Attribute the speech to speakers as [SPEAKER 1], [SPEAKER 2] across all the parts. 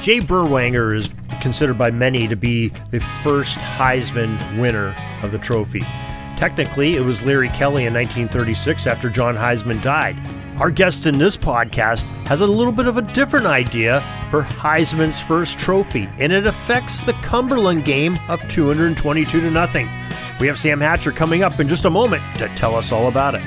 [SPEAKER 1] Jay Berwanger is considered by many to be the first Heisman winner of the trophy. Technically, it was Larry Kelly in 1936 after John Heisman died. Our guest in this podcast has a little bit of a different idea for Heisman's first trophy, and it affects the Cumberland game of 222-0. We have Sam Hatcher coming up in just a moment to tell us all about it.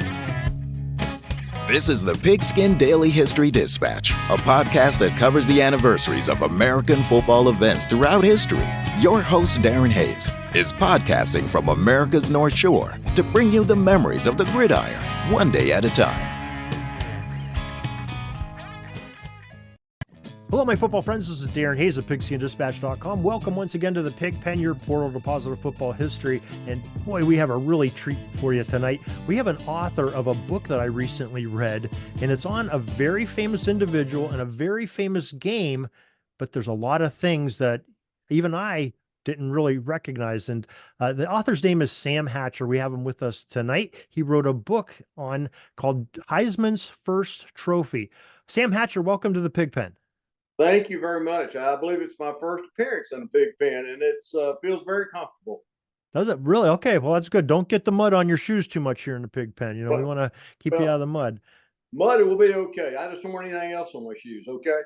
[SPEAKER 2] This is the Pigskin Daily History Dispatch, a podcast that covers the anniversaries of American football events throughout history. Your host, Darren Hayes, is podcasting from America's North Shore to bring you the memories of the gridiron, one day at a time.
[SPEAKER 1] Hello, my football friends. This is Darren Hayes of PigskinDispatch.com. Welcome once again to the Pig Pen, your portal to positive football history. And boy, we have a really treat for you tonight. We have an author of a book that I recently read, and it's on a very famous individual and a very famous game, but there's a lot of things that even I didn't really recognize. And the author's name is Sam Hatcher. We have him with us tonight. He wrote a book called Heisman's First Trophy. Sam Hatcher, welcome to the Pig Pen.
[SPEAKER 3] Thank you very much. I believe it's my first appearance in a Pig Pen, and it feels very comfortable.
[SPEAKER 1] Does it really? Okay, well, that's good. Don't get the mud on your shoes too much here in the Pig Pen. You know, we want to keep you out of the mud.
[SPEAKER 3] Mud will be okay. I just don't want anything else on my shoes, okay?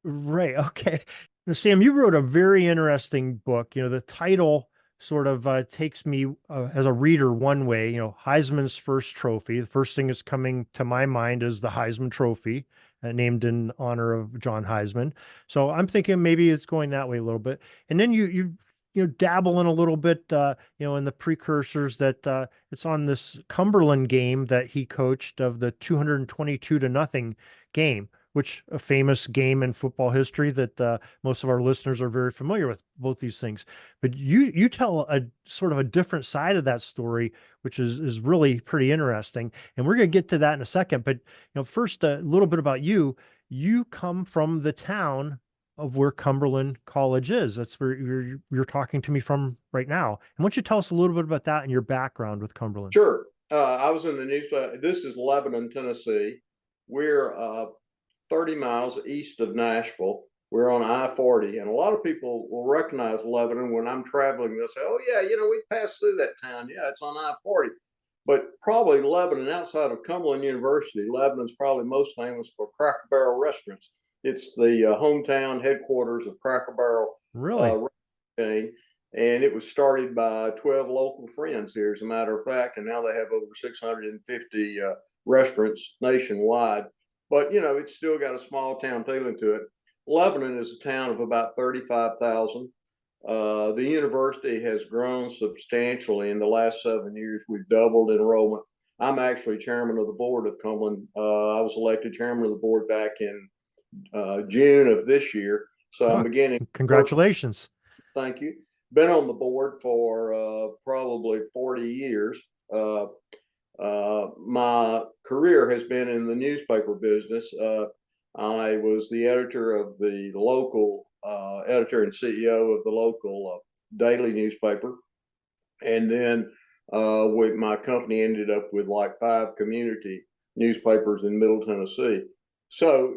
[SPEAKER 1] Right, okay. Now, Sam, you wrote a very interesting book. You know, the title sort of takes me as a reader one way, you know, Heisman's First Trophy. The first thing that's coming to my mind is the Heisman Trophy, named in honor of John Heisman. So I'm thinking maybe it's going that way a little bit. And then you dabble in a little bit, in the precursors that it's on this Cumberland game that he coached of the 222-0 game, which a famous game in football history that most of our listeners are very familiar with, both these things. But you tell a sort of a different side of that story, which is really pretty interesting. And we're going to get to that in a second. But first, a little bit about you. You come from the town of where Cumberland College is. That's where you're talking to me from right now. And why don't you tell us a little bit about that and your background with Cumberland?
[SPEAKER 3] Sure. I was in the news. This is Lebanon, Tennessee. We're 30 miles east of Nashville. We're on I-40, and a lot of people will recognize Lebanon when I'm traveling. They'll say, oh, yeah, we passed through that town. Yeah, it's on I-40. But probably Lebanon, outside of Cumberland University, Lebanon's probably most famous for Cracker Barrel restaurants. It's the hometown headquarters of Cracker Barrel.
[SPEAKER 1] Really?
[SPEAKER 3] And it was started by 12 local friends here, as a matter of fact, and now they have over 650 restaurants nationwide. But, it's still got a small town feeling to it. Lebanon is a town of about 35,000. The university has grown substantially in the last 7 years. We've doubled enrollment. I'm actually chairman of the board of Cumberland. I was elected chairman of the board back in June of this year. So I'm beginning.
[SPEAKER 1] Congratulations.
[SPEAKER 3] Thank you. Been on the board for probably 40 years. My career has been in the newspaper business. I was the editor of the local, editor and CEO of the local daily newspaper. And then my company ended up with like 5 community newspapers in Middle Tennessee. So,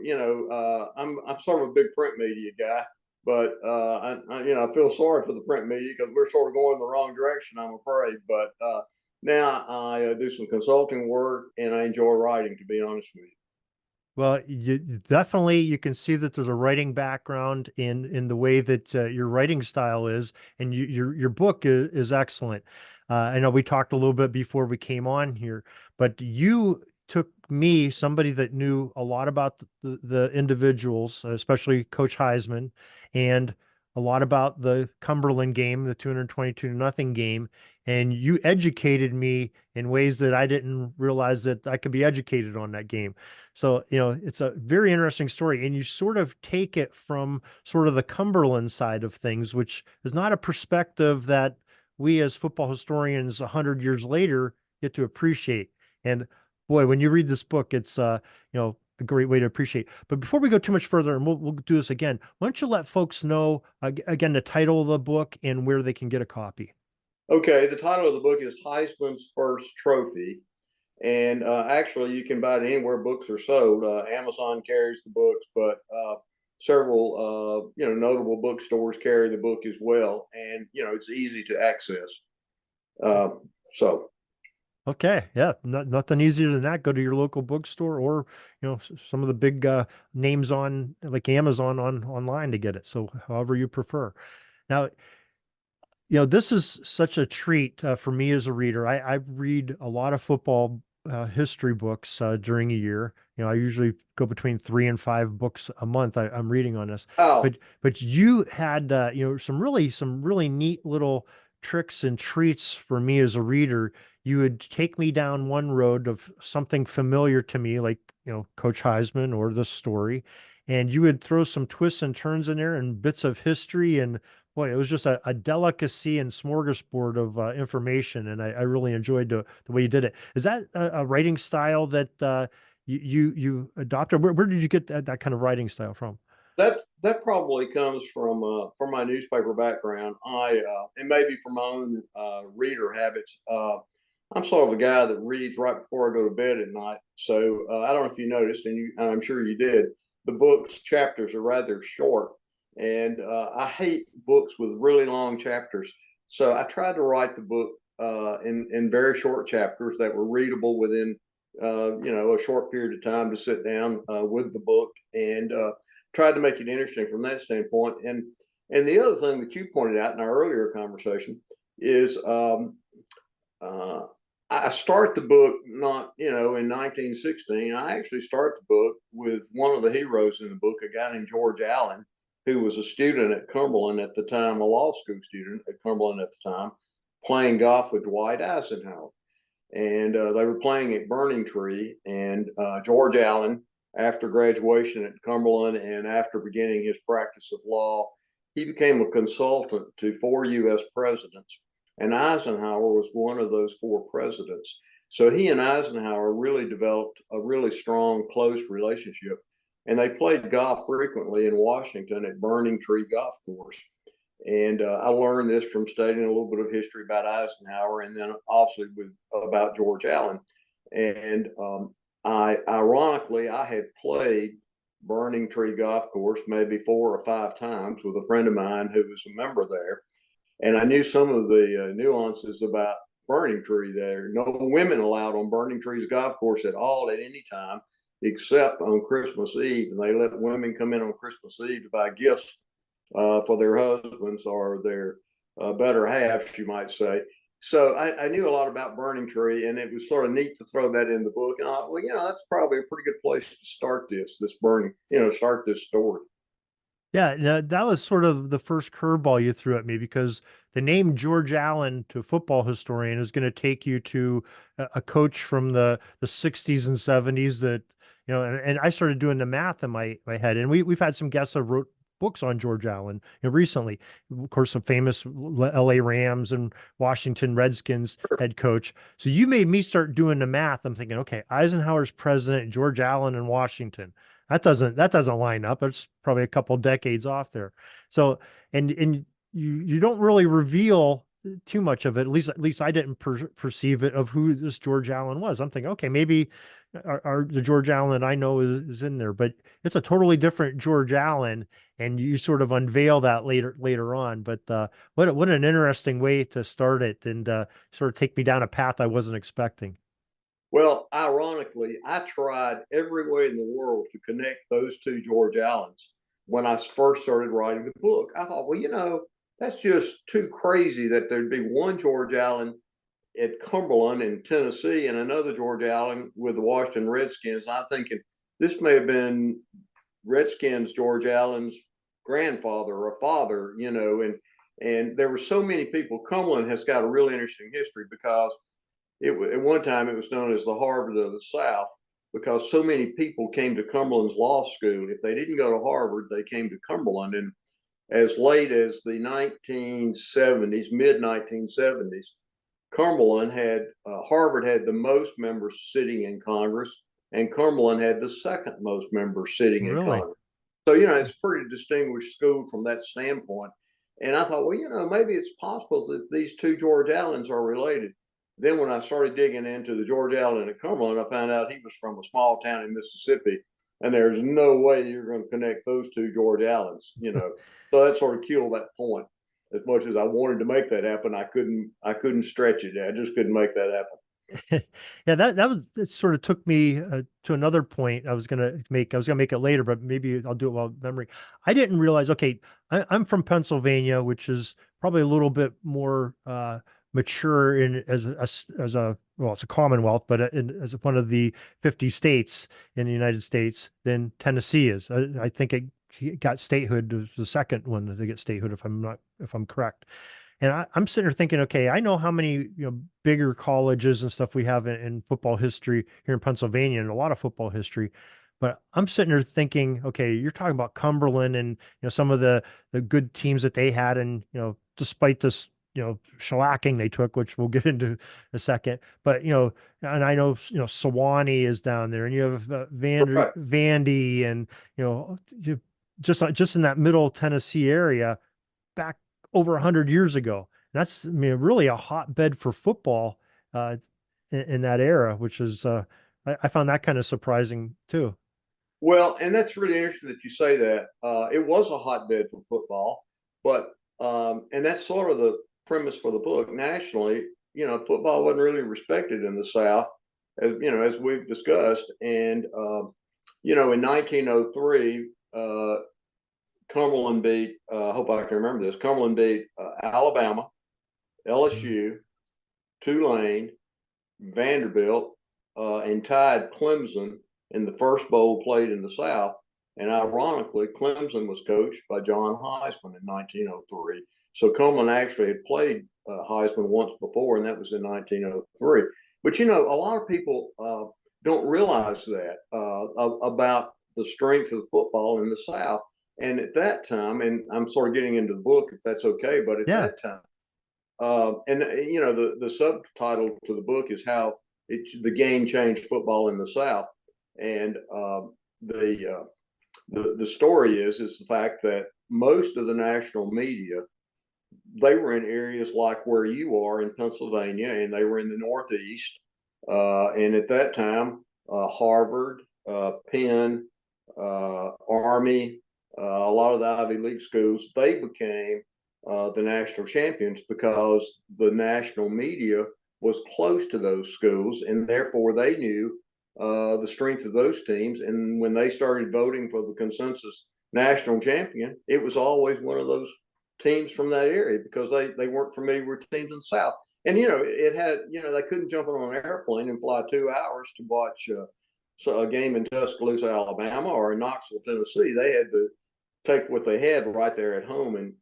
[SPEAKER 3] I'm sort of a big print media guy, but I feel sorry for the print media because we're sort of going the wrong direction, I'm afraid. But now I do some consulting work, and I enjoy writing, to be honest with you.
[SPEAKER 1] Well, you can see that there's a writing background in the way that your writing style is, and your book is excellent. I know we talked a little bit before we came on here, but you took me, somebody that knew a lot about the individuals, especially Coach Heisman, and a lot about the Cumberland game, the 222-0 game, and you educated me in ways that I didn't realize that I could be educated on that game. So, it's a very interesting story, and you sort of take it from sort of the Cumberland side of things, which is not a perspective that we as football historians 100 years later get to appreciate. And boy, when you read this book, it's a great way to appreciate. But before we go too much further, and we'll do this again, why don't you let folks know again the title of the book and where they can get a copy?
[SPEAKER 3] Okay, the title of the book is Heisman's First Trophy, and actually you can buy it anywhere books are sold. Amazon carries the books, but several notable bookstores carry the book as well, and it's easy to access. So
[SPEAKER 1] Okay, yeah, nothing easier than that. Go to your local bookstore, or some of the big names on like Amazon on online to get it. So however you prefer. Now, this is such a treat for me as a reader. I read a lot of football history books during a year. I usually go between 3 and 5 books a month. I'm reading on this,
[SPEAKER 3] oh,
[SPEAKER 1] but you had some really neat little tricks and treats for me as a reader. You would take me down one road of something familiar to me, like Coach Heisman or the story, and you would throw some twists and turns in there and bits of history, and boy, it was just a delicacy and smorgasbord of information, and I really enjoyed the way you did it. Is that a writing style that you adopted? Where did you get that kind of writing style from?
[SPEAKER 3] that probably comes from my newspaper background. And maybe from my own reader habits. I'm sort of a guy that reads right before I go to bed at night. So I don't know if you noticed, and I'm sure you did. The book's chapters are rather short, and I hate books with really long chapters. So I tried to write the book in very short chapters that were readable within a short period of time to sit down with the book, and tried to make it interesting from that standpoint. And the other thing that you pointed out in our earlier conversation is I start the book not in 1916. I actually start the book with one of the heroes in the book, a guy named George Allen, who was a student at Cumberland at the time, a law school student at Cumberland at the time, playing golf with Dwight Eisenhower. And they were playing at Burning Tree. And George Allen, after graduation at Cumberland and after beginning his practice of law, he became a consultant to 4 U.S. presidents. And Eisenhower was one of those 4 presidents. So he and Eisenhower really developed a really strong, close relationship. And they played golf frequently in Washington at Burning Tree Golf Course. And I learned this from studying a little bit of history about Eisenhower, and then obviously about George Allen. And ironically, I had played Burning Tree Golf Course maybe 4 or 5 times with a friend of mine who was a member there. And I knew some of the nuances about Burning Tree there. No women allowed on Burning Tree's golf course at all at any time, except on Christmas Eve. And they let women come in on Christmas Eve to buy gifts for their husbands or their better halves, you might say. So I knew a lot about Burning Tree, and it was sort of neat to throw that in the book. And I thought, well, that's probably a pretty good place to start start this story.
[SPEAKER 1] Yeah, no, that was sort of the first curveball you threw at me, because the name George Allen to football historian is going to take you to a coach from the 60s and 70s that, and I started doing the math in my head. And we've had some guests that wrote books on George Allen, recently. Of course, some famous LA Rams and Washington Redskins head coach. So you made me start doing the math. I'm thinking, okay, Eisenhower's president, George Allen in Washington. That doesn't line up. It's probably a couple decades off there. So, and you don't really reveal too much of it. At least I didn't perceive it, of who this George Allen was. I'm thinking, okay, maybe the George Allen I know is in there, but it's a totally different George Allen, and you sort of unveil that later on. But what an interesting way to start it, and sort of take me down a path I wasn't expecting.
[SPEAKER 3] Well, ironically, I tried every way in the world to connect those 2 George Allens when I first started writing the book. I thought, well, that's just too crazy that there'd be one George Allen at Cumberland in Tennessee and another George Allen with the Washington Redskins. And I'm thinking this may have been Redskins George Allen's grandfather or father, and there were so many people. Cumberland has got a really interesting history because at one time it was known as the Harvard of the South, because so many people came to Cumberland's law school. If they didn't go to Harvard, they came to Cumberland. And as late as the 1970s, mid 1970s, Harvard had the most members sitting in Congress, and Cumberland had the second most members sitting in
[SPEAKER 1] Really?
[SPEAKER 3] Congress. So, it's a pretty distinguished school from that standpoint. And I thought, well, maybe it's possible that these 2 George Allens are related. Then when I started digging into the George Allen at Cumberland, I found out he was from a small town in Mississippi, and there's no way you're going to connect those two George Allens, So that sort of killed that point. As much as I wanted to make that happen, I couldn't stretch it. I just couldn't make that happen.
[SPEAKER 1] Yeah, that was, it sort of took me to another point I was gonna make. I was gonna make it later, but maybe I'll do it while memory. I didn't realize, okay, I'm from Pennsylvania, which is probably a little bit more mature in as a well, it's a Commonwealth, but as one of the 50 states in the United States than Tennessee is. I think it got statehood, was the second one to get statehood, if I'm correct. And I'm sitting there thinking, okay, I know how many bigger colleges and stuff we have in football history here in Pennsylvania, and a lot of football history. But I'm sitting there thinking, okay, you're talking about Cumberland and some of the good teams that they had, and despite this shellacking they took, which we'll get into in a second. But and I know Sewanee is down there, and you have
[SPEAKER 3] Right.
[SPEAKER 1] Vandy, and just in that middle Tennessee area back over 100 years ago. And that's, I mean, really a hotbed for football uh, in that era, which is, I found that kind of surprising too.
[SPEAKER 3] Well, and that's really interesting that you say that. It was a hotbed for football, but and that's sort of the premise for the book. Nationally, football wasn't really respected in the South, as we've discussed. And in 1903, Cumberland beat. I hope I can remember this. Cumberland beat Alabama,
[SPEAKER 1] Mhm.
[SPEAKER 3] LSU, Tulane, Vanderbilt, and tied Clemson in the first bowl played in the South. And ironically, Clemson was coached by John Heisman in 1903. So Cumberland actually had played Heisman once before, and that was in 1903. But a lot of people don't realize that about the strength of football in the South. And at that time, and I'm sort of getting into the book if that's okay, but at
[SPEAKER 1] Yeah.
[SPEAKER 3] that time, and the subtitle to the book is how the game changed football in the South, and the story is the fact that most of the national media, they were in areas like where you are in Pennsylvania, and they were in the Northeast, and at that time, Harvard, Penn, Army, a lot of the Ivy League schools, they became the national champions because the national media was close to those schools, and therefore they knew the strength of those teams. And when they started voting for the consensus national champion, it was always one of those teams from that area because they weren't familiar with teams in the South. And it had they couldn't jump on an airplane and fly 2 hours to watch a game in Tuscaloosa, Alabama, or in Knoxville, Tennessee. They had to take what they had right there at home, and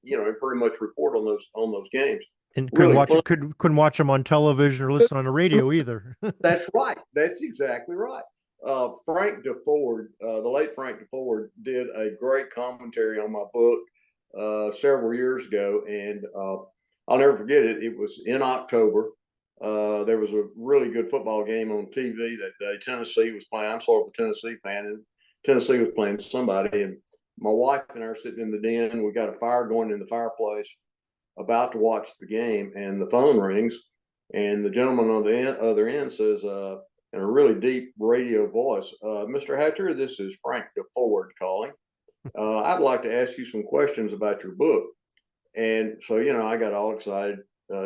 [SPEAKER 3] pretty much report on those games.
[SPEAKER 1] And
[SPEAKER 3] Really fun.
[SPEAKER 1] couldn't watch them on television or listen on the radio either.
[SPEAKER 3] That's right. That's exactly right. Frank DeFord, the late Frank DeFord, did a great commentary on my book several years ago, and I'll never forget it. It was in October. There was a really good football game on TV that day. Tennessee was playing. I'm sort of a Tennessee fan, and Tennessee was playing somebody, and my wife and I are sitting in the den. We got a fire going in the fireplace, about to watch the game, and the phone rings, and the gentleman on the other end says, in a really deep radio voice, "Mr. Hatcher, this is Frank DeFord calling. I'd like to ask you some questions about your book." And so, I got all excited,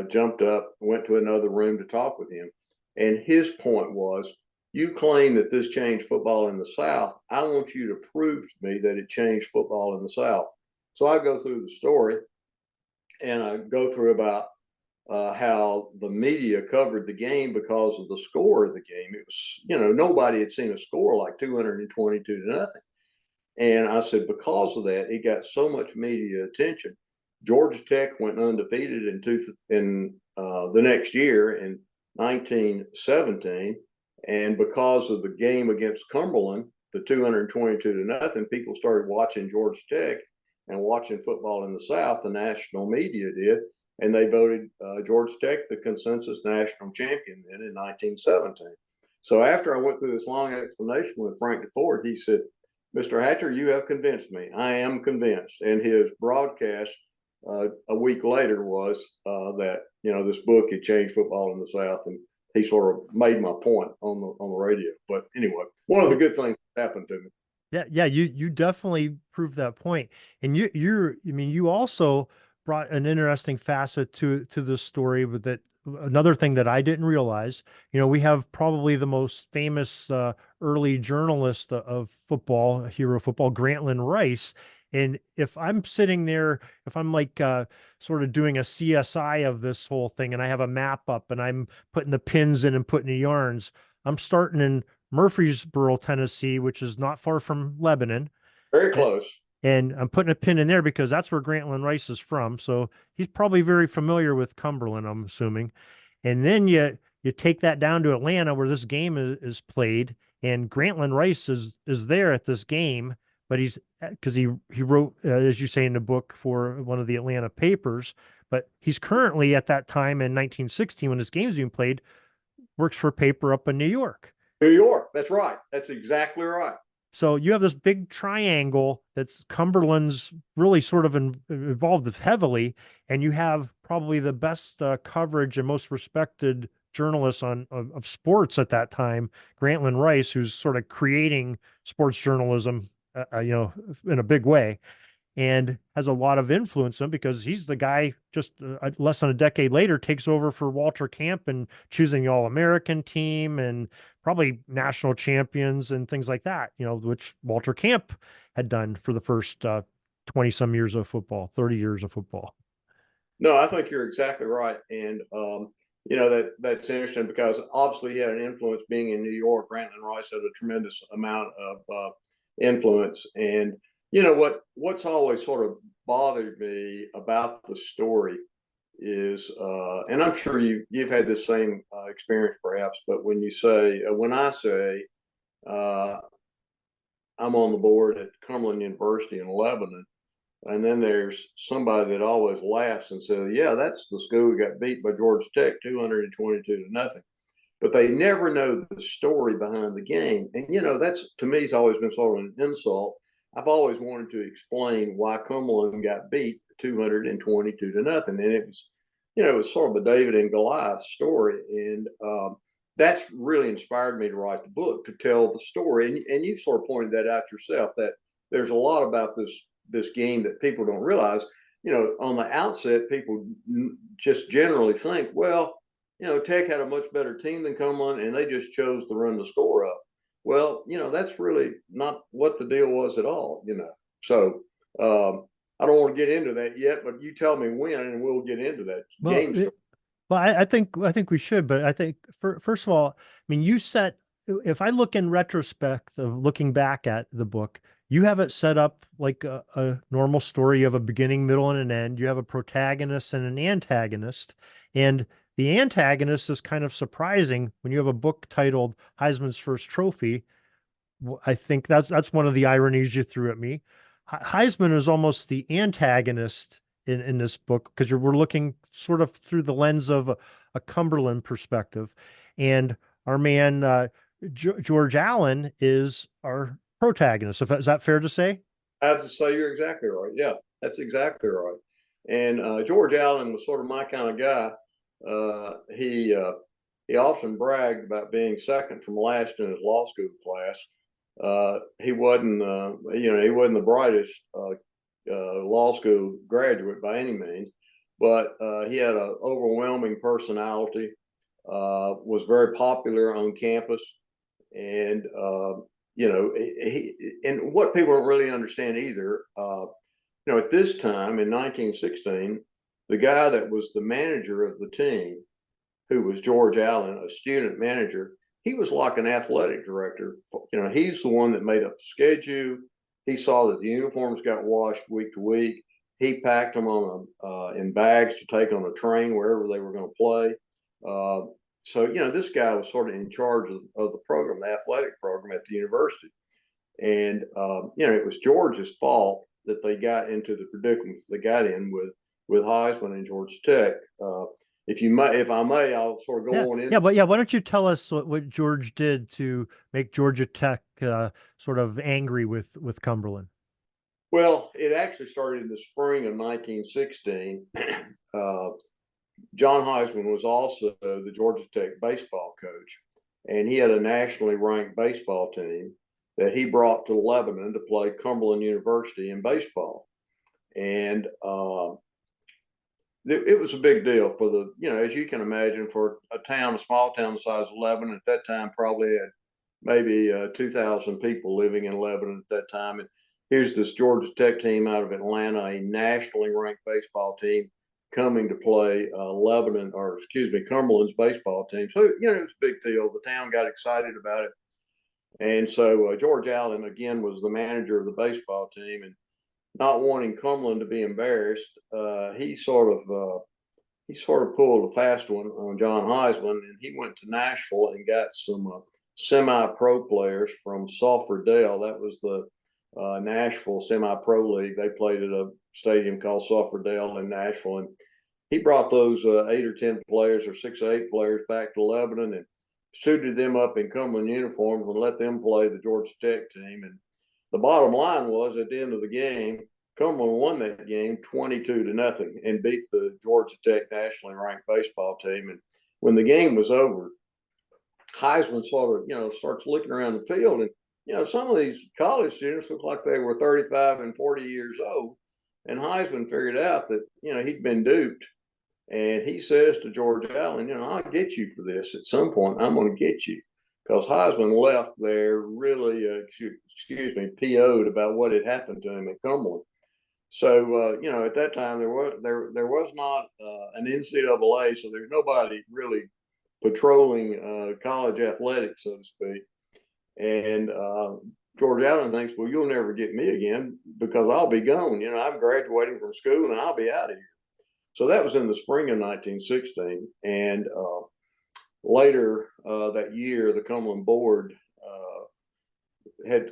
[SPEAKER 3] jumped up, went to another room to talk with him. And his point was, you claim that this changed football in the South. I want you to prove to me that it changed football in the South. So I go through the story, and I go through about how the media covered the game because of the score of the game. It was, nobody had seen a score like 222-0. And I said, because of that, it got so much media attention. Georgia Tech went undefeated in the next year in 1917, and because of the game against Cumberland, the 222-0, people started watching Georgia Tech and watching football in the South. The national media did, and they voted Georgia Tech the consensus national champion then in 1917. So after I went through this long explanation with Frank DeFord, he said, "Mr. Hatcher, you have convinced me. I am convinced." And his broadcast a week later was that this book had changed football in the South, and he sort of made my point on the radio. But anyway, one of the good things that happened to me.
[SPEAKER 1] Yeah, you definitely proved that point. And I mean, you also brought an interesting facet to the story with that another thing that I didn't realize, we have probably the most famous early journalist of football, hero of football, Grantland Rice. And if I'm sitting there, if I'm like sort of doing a CSI of this whole thing and I have a map up and I'm putting the pins in and putting the yarns, I'm starting in Murfreesboro, Tennessee, which is not far from Lebanon.
[SPEAKER 3] Very
[SPEAKER 1] A-
[SPEAKER 3] close.
[SPEAKER 1] And I'm putting a pin in there because that's where Grantland Rice is from. So he's probably very familiar with Cumberland, I'm assuming. And then you take that down to Atlanta where this game is played, and Grantland Rice is there at this game, but he's because he wrote, as you say in the book, for one of the Atlanta papers, but he's currently at that time in 1916 when this game's being played, works for a paper up in New York.
[SPEAKER 3] New York. That's right. That's exactly right.
[SPEAKER 1] So you have this big triangle that's Cumberland's really sort of involved with heavily, and you have probably the best coverage and most respected journalists of sports at that time, Grantland Rice, who's sort of creating sports journalism, in a big way and has a lot of influence on him because he's the guy just less than a decade later takes over for Walter Camp and choosing the All-American team and probably national champions and things like that, which Walter Camp had done for the first 20 some years of football, 30 years of football.
[SPEAKER 3] No, I think you're exactly right. And, that's interesting because obviously he had an influence being in New York. Grantland Rice had a tremendous amount of influence. And, what's always sort of bothered me about the story is, and I'm sure you've had the same experience perhaps, but when I say uh, I'm on the board at Cumberland University in Lebanon, and then there's somebody that always laughs and says, "Yeah, that's the school who got beat by Georgia Tech 222-0." But they never know the story behind the game. And, that's to me has always been sort of an insult. I've always wanted to explain why Cumberland got beat 222-0. And it was sort of a David and Goliath story. And that's really inspired me to write the book, to tell the story. And you sort of pointed that out yourself, that there's a lot about this game that people don't realize. On the outset, people just generally think, well, Tech had a much better team than Cumberland, and they just chose to run the score up. Well, that's really not what the deal was at all. So I don't want to get into that yet, but you tell me when, and we'll get into that
[SPEAKER 1] Well,
[SPEAKER 3] game.
[SPEAKER 1] I think we should, but I think first of all, I mean, if I look in retrospect of looking back at the book, you have it set up like a normal story. You have a beginning, middle, and an end. You have a protagonist and an antagonist. And the antagonist is kind of surprising when you have a book titled Heisman's First Trophy. I think that's one of the ironies you threw at me. Heisman is almost the antagonist in this book because we're looking sort of through the lens of a Cumberland perspective, and our man George Allen is our protagonist. Is that fair to say?
[SPEAKER 3] I have to say you're exactly right. Yeah, that's exactly right. And George Allen was sort of my kind of guy. He often bragged about being second from last in his law school class. He wasn't, he wasn't the brightest law school graduate by any means, but he had an overwhelming personality. Was very popular on campus, and and what people don't really understand either. At this time in 1916, the guy that was the manager of the team, who was George Allen, a student manager, he was like an athletic director. He's the one that made up the schedule. He saw that the uniforms got washed week to week. He packed them in bags to take on a train wherever they were going to play. So this guy was sort of in charge of the program, the athletic program at the university. And it was George's fault that they got into the predicaments they got in with Heisman and Georgia Tech. If I may, I'll sort of go on in.
[SPEAKER 1] Yeah, but why don't you tell us what George did to make Georgia Tech sort of angry with Cumberland?
[SPEAKER 3] Well, it actually started in the spring of 1916. John Heisman was also the Georgia Tech baseball coach, and he had a nationally ranked baseball team. that he brought to Lebanon to play Cumberland University in baseball. And it was a big deal for the, as you can imagine, for a small town the size of Lebanon at that time, probably had maybe 2,000 people living in Lebanon at that time. And here's this Georgia Tech team out of Atlanta, a nationally ranked baseball team, coming to play Cumberland's baseball team. So, it was a big deal. The town got excited about it. And so George Allen, again, was the manager of the baseball team. And not wanting Cumberland to be embarrassed, he sort of pulled a fast one on John Heisman, and he went to Nashville and got some semi-pro players from Sulphur-Dale. That was the Nashville Semi-Pro League. They played at a stadium called Sulphur-Dale in Nashville, and he brought those 8 or 10 players or 6 or 8 players back to Lebanon and suited them up in Cumberland uniforms and let them play the Georgia Tech team. And the bottom line was, at the end of the game, Cumberland won that game 22-0 and beat the Georgia Tech nationally ranked baseball team. And when the game was over, Heisman sort of, starts looking around the field, and, some of these college students looked like they were 35 and 40 years old. And Heisman figured out that, he'd been duped. And he says to George Allen, I'll get you for this at some point. I'm going to get you. Because Heisman left there really, PO'd about what had happened to him at Cumberland. So, at that time, there was not an NCAA, so there's nobody really patrolling college athletics, so to speak. And George Allen thinks, well, you'll never get me again because I'll be gone. I'm graduating from school and I'll be out of here. So that was in the spring of 1916. And later that year, the Cumberland board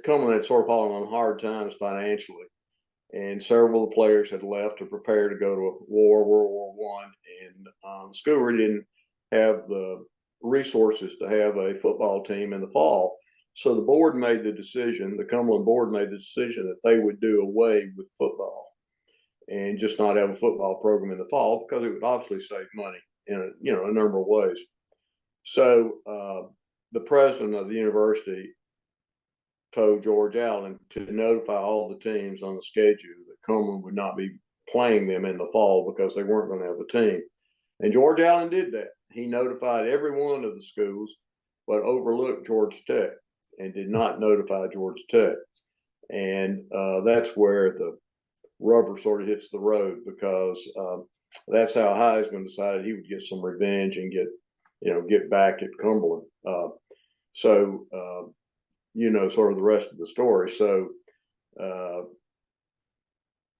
[SPEAKER 3] Cumberland had sort of fallen on hard times financially. And several of the players had left to prepare to go to World War I. And the school really didn't have the resources to have a football team in the fall. So the Cumberland board made the decision that they would do away with football and just not have a football program in the fall because it would obviously save money in a number of ways. So the president of the university told George Allen to notify all the teams on the schedule that Cumberland would not be playing them in the fall because they weren't going to have a team. And George Allen did that. He notified every one of the schools, but overlooked Georgia Tech and did not notify Georgia Tech. And that's where the rubber sort of hits the road because that's how Heisman decided he would get some revenge and get back at Cumberland. Sort of the rest of the story. So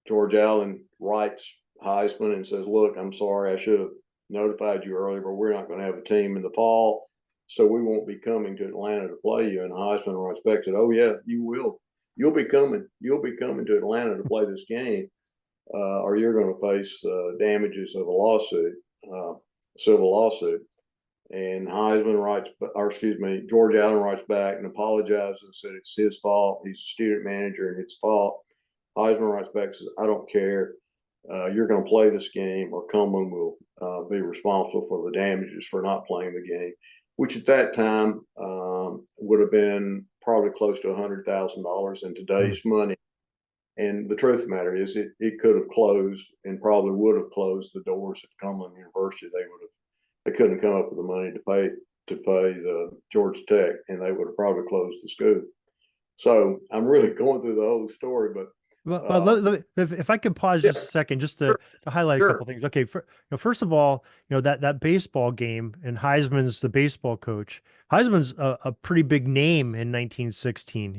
[SPEAKER 3] George Allen writes Heisman and says, look, I'm sorry, I should have notified you earlier, but we're not going to have a team in the fall, so we won't be coming to Atlanta to play you. And Heisman writes back, said, oh yeah, you will. You'll be coming to Atlanta to play this game, or you're going to face damages of a lawsuit, civil lawsuit. And George Allen writes back and apologizes and said it's his fault. He's a student manager and it's fault. Heisman writes back and says, I don't care. You're going to play this game or Cumberland will be responsible for the damages for not playing the game, which at that time would have been probably close to $100,000 in today's money. And the truth of the matter is it could have closed and probably would have closed the doors at Cumberland University. They couldn't come up with the money to pay the Georgia Tech, and they would have probably closed the school. So I'm really going through the whole story, but
[SPEAKER 1] if I could pause just a second, just to highlight a couple things. Okay, first of all, that baseball game, and Heisman's the baseball coach. Heisman's a pretty big name in 1916.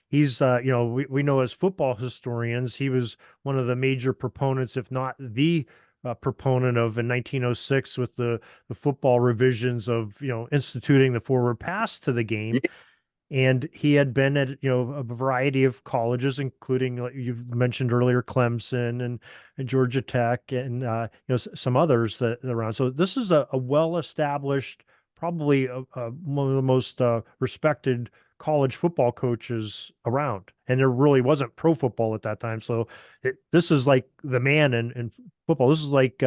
[SPEAKER 1] He's we know as football historians, he was one of the major proponents, if not the proponent of in 1906 with the football revisions of instituting the forward pass to the game. And he had been at a variety of colleges, including, like you mentioned earlier, Clemson and Georgia Tech and some others that around. So this is a well-established, probably one of the most respected college football coaches around. And there really wasn't pro football at that time. So this is like the man in football. This is like,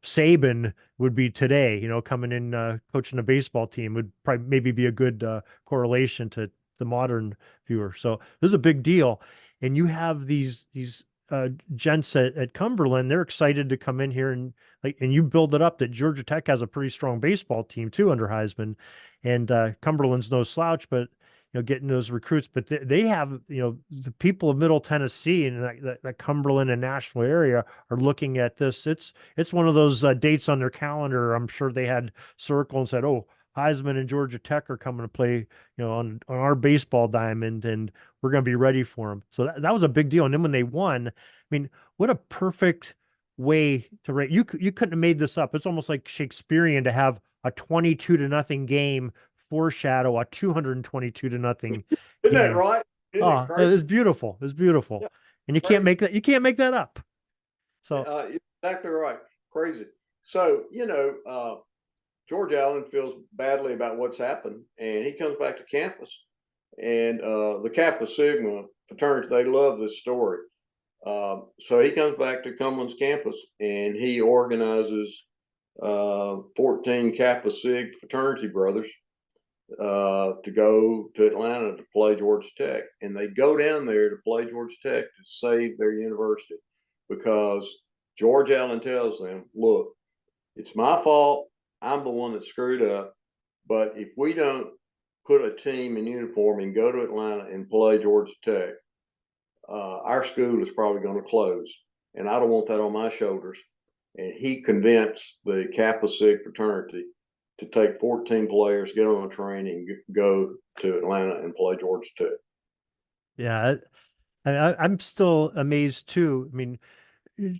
[SPEAKER 1] Saban would be today, coming in, coaching a baseball team would probably maybe be a good correlation to the modern viewer. So this is a big deal. And you have these gents at Cumberland, they're excited to come in here and you build it up that Georgia Tech has a pretty strong baseball team too under Heisman, and Cumberland's no slouch, but getting those recruits. But they have the people of Middle Tennessee and that Cumberland and Nashville area are looking at this. It's one of those dates on their calendar. I'm sure they had circled and said, "Oh, Heisman and Georgia Tech are coming to play, on our baseball diamond, and we're going to be ready for them." So that was a big deal. And then when they won, I mean, what a perfect way to rate. You couldn't have made this up. It's almost like Shakespearean to have a 22-0 game foreshadow a 222-0
[SPEAKER 3] Isn't that
[SPEAKER 1] game.
[SPEAKER 3] right? Isn't it
[SPEAKER 1] Oh,
[SPEAKER 3] crazy?
[SPEAKER 1] it's beautiful. It's beautiful.
[SPEAKER 3] Yeah,
[SPEAKER 1] And you
[SPEAKER 3] crazy.
[SPEAKER 1] can't make that. You can't make that up. So
[SPEAKER 3] Exactly right. Crazy. So, George Allen feels badly about what's happened, and he comes back to campus. And the Kappa Sigma fraternity, they love this story. So he comes back to Cumberland's campus, and he organizes 14 Kappa Sig fraternity brothers to go to Atlanta to play Georgia Tech. And they go down there to play Georgia Tech to save their university, because George Allen tells them, "Look, it's my fault. I'm the one that screwed up. But if we don't put a team in uniform and go to Atlanta and play Georgia Tech, our school is probably going to close. And I don't want that on my shoulders." And he convinced the Kappa Sig fraternity to take 14 players, get on a train, and go to Atlanta and play Georgia Tech.
[SPEAKER 1] yeah, I'm still amazed too. I mean,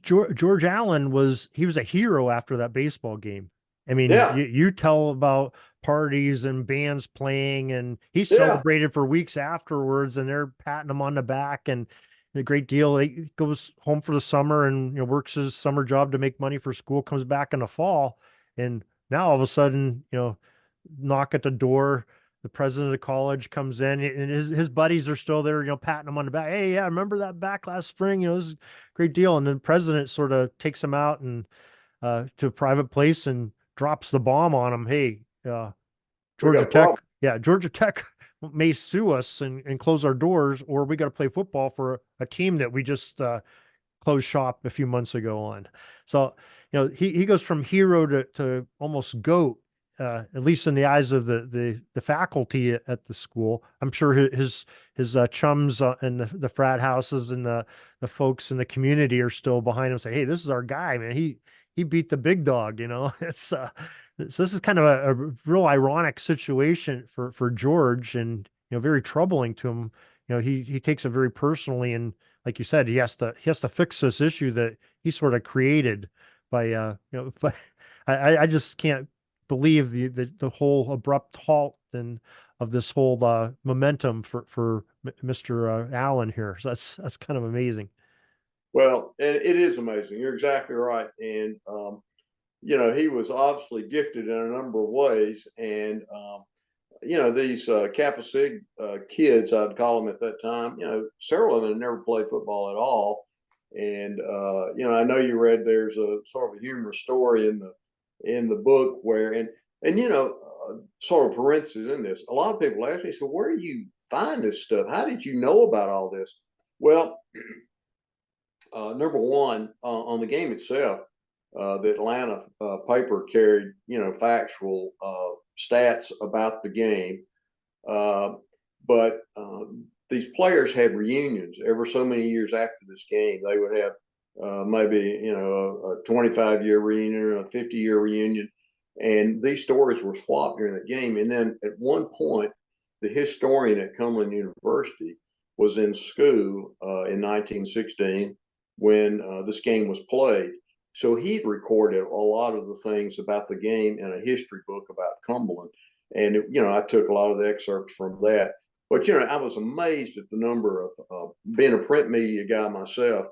[SPEAKER 1] George Allen was a hero after that baseball game. I mean,
[SPEAKER 3] Yeah,
[SPEAKER 1] you tell about parties and bands playing, and he's
[SPEAKER 3] yeah.
[SPEAKER 1] celebrated for weeks afterwards, and they're patting him on the back and a great deal. He goes home for the summer and works his summer job to make money for school, comes back in the fall, and now all of a sudden, knock at the door. The president of the college comes in, and his buddies are still there, patting him on the back. Hey, yeah, remember that back last spring? This is a great deal. And then the president sort of takes him out and to a private place and drops the bomb on him. Hey,
[SPEAKER 3] We got
[SPEAKER 1] Georgia
[SPEAKER 3] a problem.
[SPEAKER 1] Tech, yeah, Georgia Tech may sue us and close our doors, or we got to play football for a team that we just closed shop a few months ago on. So, he goes from hero to almost goat, at least in the eyes of the faculty at the school. I'm sure his chums in the frat houses and the folks in the community are still behind him, say, "Hey, this is our guy, man. He beat the big dog." It's so this is kind of a real ironic situation for George, and very troubling to him. He takes it very personally, and like you said, he has to fix this issue that he sort of created by but I just can't believe the whole abrupt halt and of this whole momentum for Mr. Allen here. So that's kind of amazing.
[SPEAKER 3] Well, and it is amazing. You're exactly right. And, he was obviously gifted in a number of ways. And, these Kappa Sig kids, I'd call them at that time, several of them had never played football at all. And, I know you read there's a sort of a humorous story in the book where, sort of parentheses in this, a lot of people ask me, so where do you find this stuff? How did you know about all this? Well, number one, on the game itself, the Atlanta paper carried, factual stats about the game. But these players had reunions every so many years after this game. They would have maybe, a 25-year reunion, a 50-year reunion. And these stories were swapped during the game. And then at one point, the historian at Cumberland University was in school in 1916 when this game was played. So he'd recorded a lot of the things about the game in a history book about Cumberland. And, I took a lot of the excerpts from that. But, I was amazed at the number of, being a print media guy myself,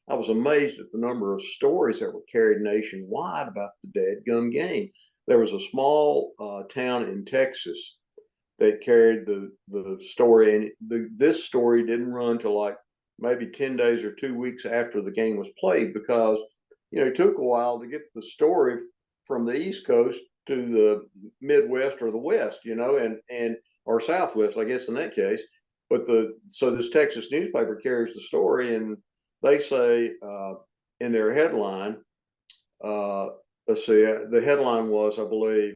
[SPEAKER 3] I was amazed at the number of stories that were carried nationwide about the dadgum game. There was a small town in Texas that carried the story, and this story didn't run till like maybe 10 days or 2 weeks after the game was played, because it took a while to get the story from the East Coast to the Midwest or the West, and or Southwest, I guess, in that case. But so this Texas newspaper carries the story, and they say in their headline, let's see, the headline was, I believe,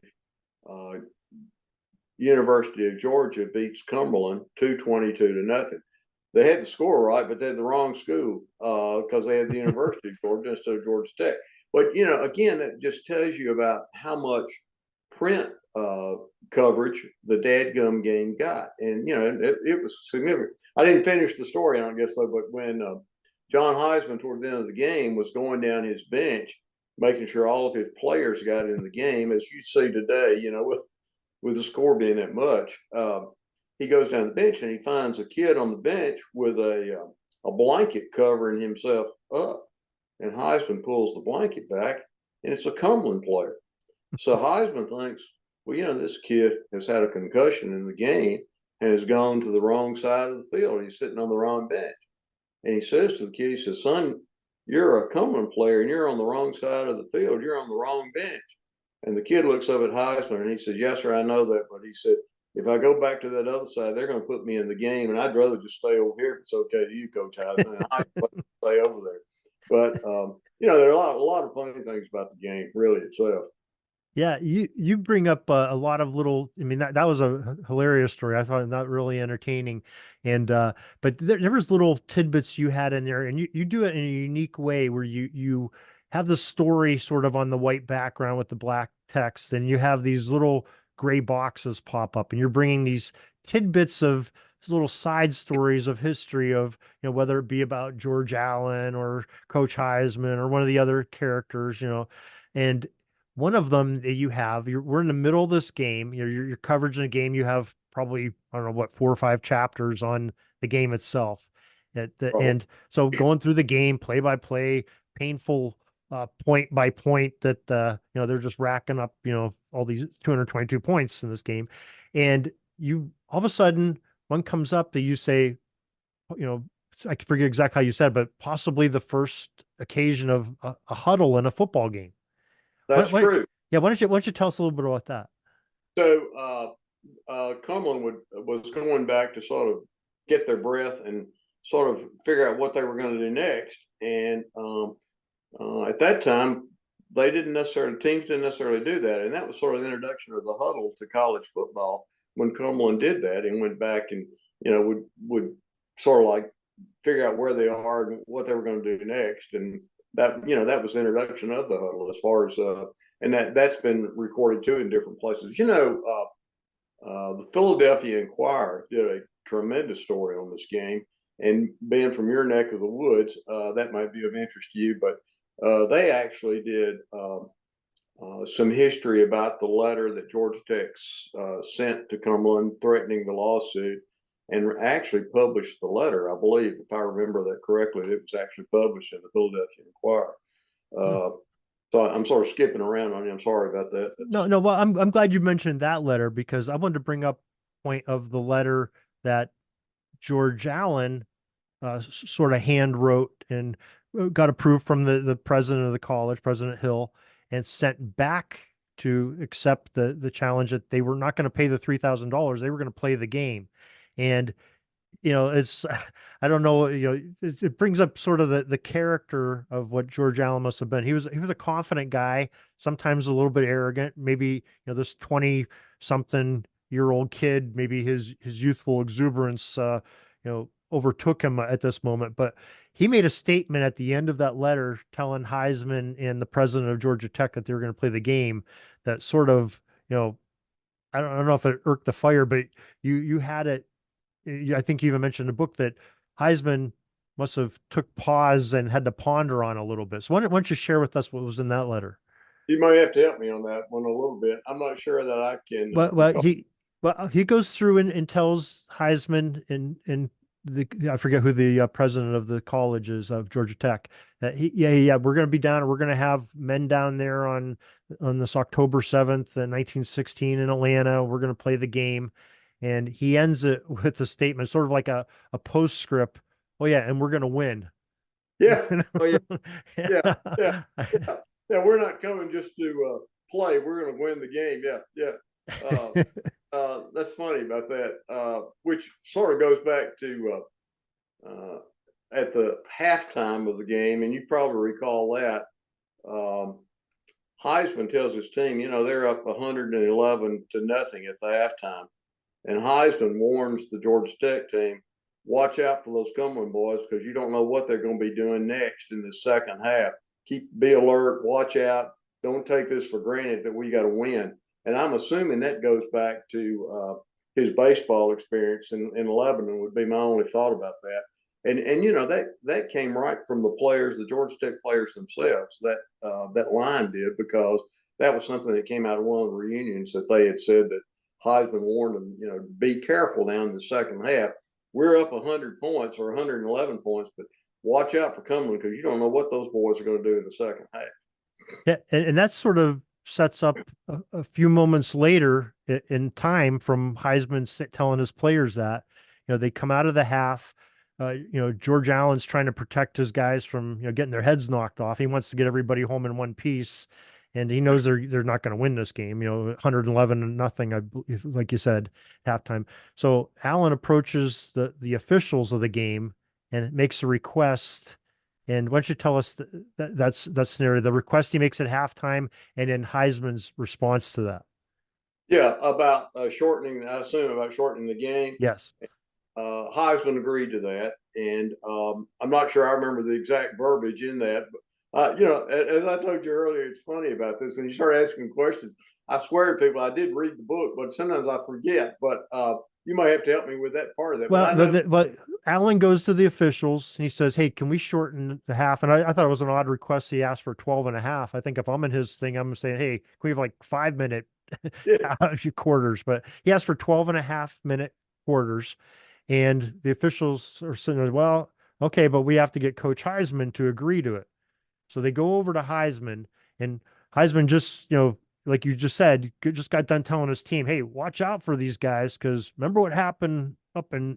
[SPEAKER 3] University of Georgia beats Cumberland 222-0. They had the score right, but they had the wrong school because they had the University of Georgia instead of Georgia Tech. But, again, it just tells you about how much print coverage the dadgum game got. And, it was significant. I didn't finish the story, I guess, though, but when John Heisman, toward the end of the game, was going down his bench, making sure all of his players got in the game, as you see today, with the score being that much, he goes down the bench and he finds a kid on the bench with a blanket covering himself up. And Heisman pulls the blanket back, and it's a Cumberland player. So Heisman thinks, well, this kid has had a concussion in the game and has gone to the wrong side of the field. He's sitting on the wrong bench. And he says to the kid, he says, son, you're a Cumberland player and you're on the wrong side of the field. You're on the wrong bench. And the kid looks up at Heisman and he says, yes, sir, I know that. But he said, if I go back to that other side, they're going to put me in the game, and I'd rather just stay over here if it's okay to you, Coach Heisman. And I stay over there. But there are a lot of funny things about the game, really itself.
[SPEAKER 1] Yeah, you bring up a lot of little. I mean, that was a hilarious story. I thought that really entertaining, and but there was little tidbits you had in there, and you do it in a unique way where you have the story sort of on the white background with the black text, and you have these little gray boxes pop up, and you're bringing these tidbits of little side stories of history of, whether it be about George Allen or Coach Heisman or one of the other characters, and one of them that you have, we're in the middle of this game, your coverage in the game, you have probably, I don't know what, 4 or 5 chapters on the game itself. And so going through the game, play by play, painful point by point that, they're just racking up, all these 222 points in this game. And you, all of a sudden, one comes up that you say, I forget exactly how you said, but possibly the first occasion of a huddle in a football game.
[SPEAKER 3] That's true.
[SPEAKER 1] Yeah, why don't you tell us a little bit about that?
[SPEAKER 3] So Cumberland was going back to sort of get their breath and sort of figure out what they were going to do next. And at that time, teams didn't necessarily do that. And that was sort of the introduction of the huddle to college football when Cumberland did that and went back and, would sort of like figure out where they are and what they were going to do next. And that was the introduction of the huddle as far as and that's been recorded too in different places. The Philadelphia Inquirer did a tremendous story on this game, and being from your neck of the woods, that might be of interest to you. But they actually did some history about the letter that Georgia Tech sent to Cumberland threatening the lawsuit, and actually published the letter. I believe, if I remember that correctly, it was actually published in the Philadelphia Inquirer. So I'm sort of skipping around on you. I'm sorry about that.
[SPEAKER 1] No. Well, I'm glad you mentioned that letter, because I wanted to bring up the point of the letter that George Allen sort of hand wrote and got approved from the president of the college, President Hill, and sent back to accept the challenge that they were not going to pay the $3,000. They were going to play the game. And, it's, I don't know, it brings up sort of the character of what George Allen must have been. He was a confident guy, sometimes a little bit arrogant. Maybe, this 20-something-year-old kid, maybe his youthful exuberance, overtook him at this moment. But he made a statement at the end of that letter telling Heisman and the president of Georgia Tech that they were going to play the game, that sort of, I don't know if it irked the fire, but you had it. I think you even mentioned in the book that Heisman must have took pause and had to ponder on a little bit. So why don't you share with us what was in that letter?
[SPEAKER 3] You might have to help me on that one a little bit. I'm not sure that I can.
[SPEAKER 1] He goes through and tells Heisman and I forget who the president of the college is of Georgia Tech, that we're going to be down, and we're going to have men down there on this October 7th, 1916 in Atlanta. We're going to play the game. And he ends it with a statement, sort of like a postscript. Oh yeah, and we're going to win.
[SPEAKER 3] Yeah. Oh yeah. Yeah. We're not coming just to play. We're going to win the game. Yeah. That's funny about that, which sort of goes back to at the halftime of the game, and you probably recall that. Um, Heisman tells his team, they're up 111-0 at the halftime. And Heisman warns the Georgia Tech team, watch out for those Cumberland boys because you don't know what they're going to be doing next in the second half. Be alert, watch out. Don't take this for granted that we got to win. And I'm assuming that goes back to his baseball experience in Lebanon would be my only thought about that. And that came right from the players, the Georgia Tech players themselves. That line did, because that was something that came out of one of the reunions that they had said that Heisman warned them, be careful down in the second half. We're up 100 points or 111 points, but watch out for Cumberland because you don't know what those boys are going to do in the second half.
[SPEAKER 1] Yeah, and that sort of sets up a few moments later in time from Heisman telling his players that, they come out of the half. George Allen's trying to protect his guys from, getting their heads knocked off. He wants to get everybody home in one piece, and he knows they're not going to win this game. 111-0, like you said, halftime. So Allen approaches the officials of the game and makes a request. And why don't you tell us that scenario, the request he makes at halftime, and then Heisman's response to that?
[SPEAKER 3] Yeah, about shortening. I assume about shortening the game.
[SPEAKER 1] Yes.
[SPEAKER 3] Heisman agreed to that, and I'm not sure I remember the exact verbiage in that. But as I told you earlier, it's funny about this when you start asking questions. I swear to people, I did read the book, but sometimes I forget. But you might have to help me with that part of that.
[SPEAKER 1] Well, but Allen goes to the officials and he says, "Hey, can we shorten the half?" And I thought it was an odd request. He asked for 12.5. I think if I'm in his thing, I'm saying, "Hey, can we have like 5-minute
[SPEAKER 3] yeah.
[SPEAKER 1] quarters?" But he asked for 12.5-minute quarters. And the officials are sitting there, well, okay, but we have to get Coach Heisman to agree to it. So they go over to Heisman, and Heisman just, like you just said, just got done telling his team, "Hey, watch out for these guys, because remember what happened up in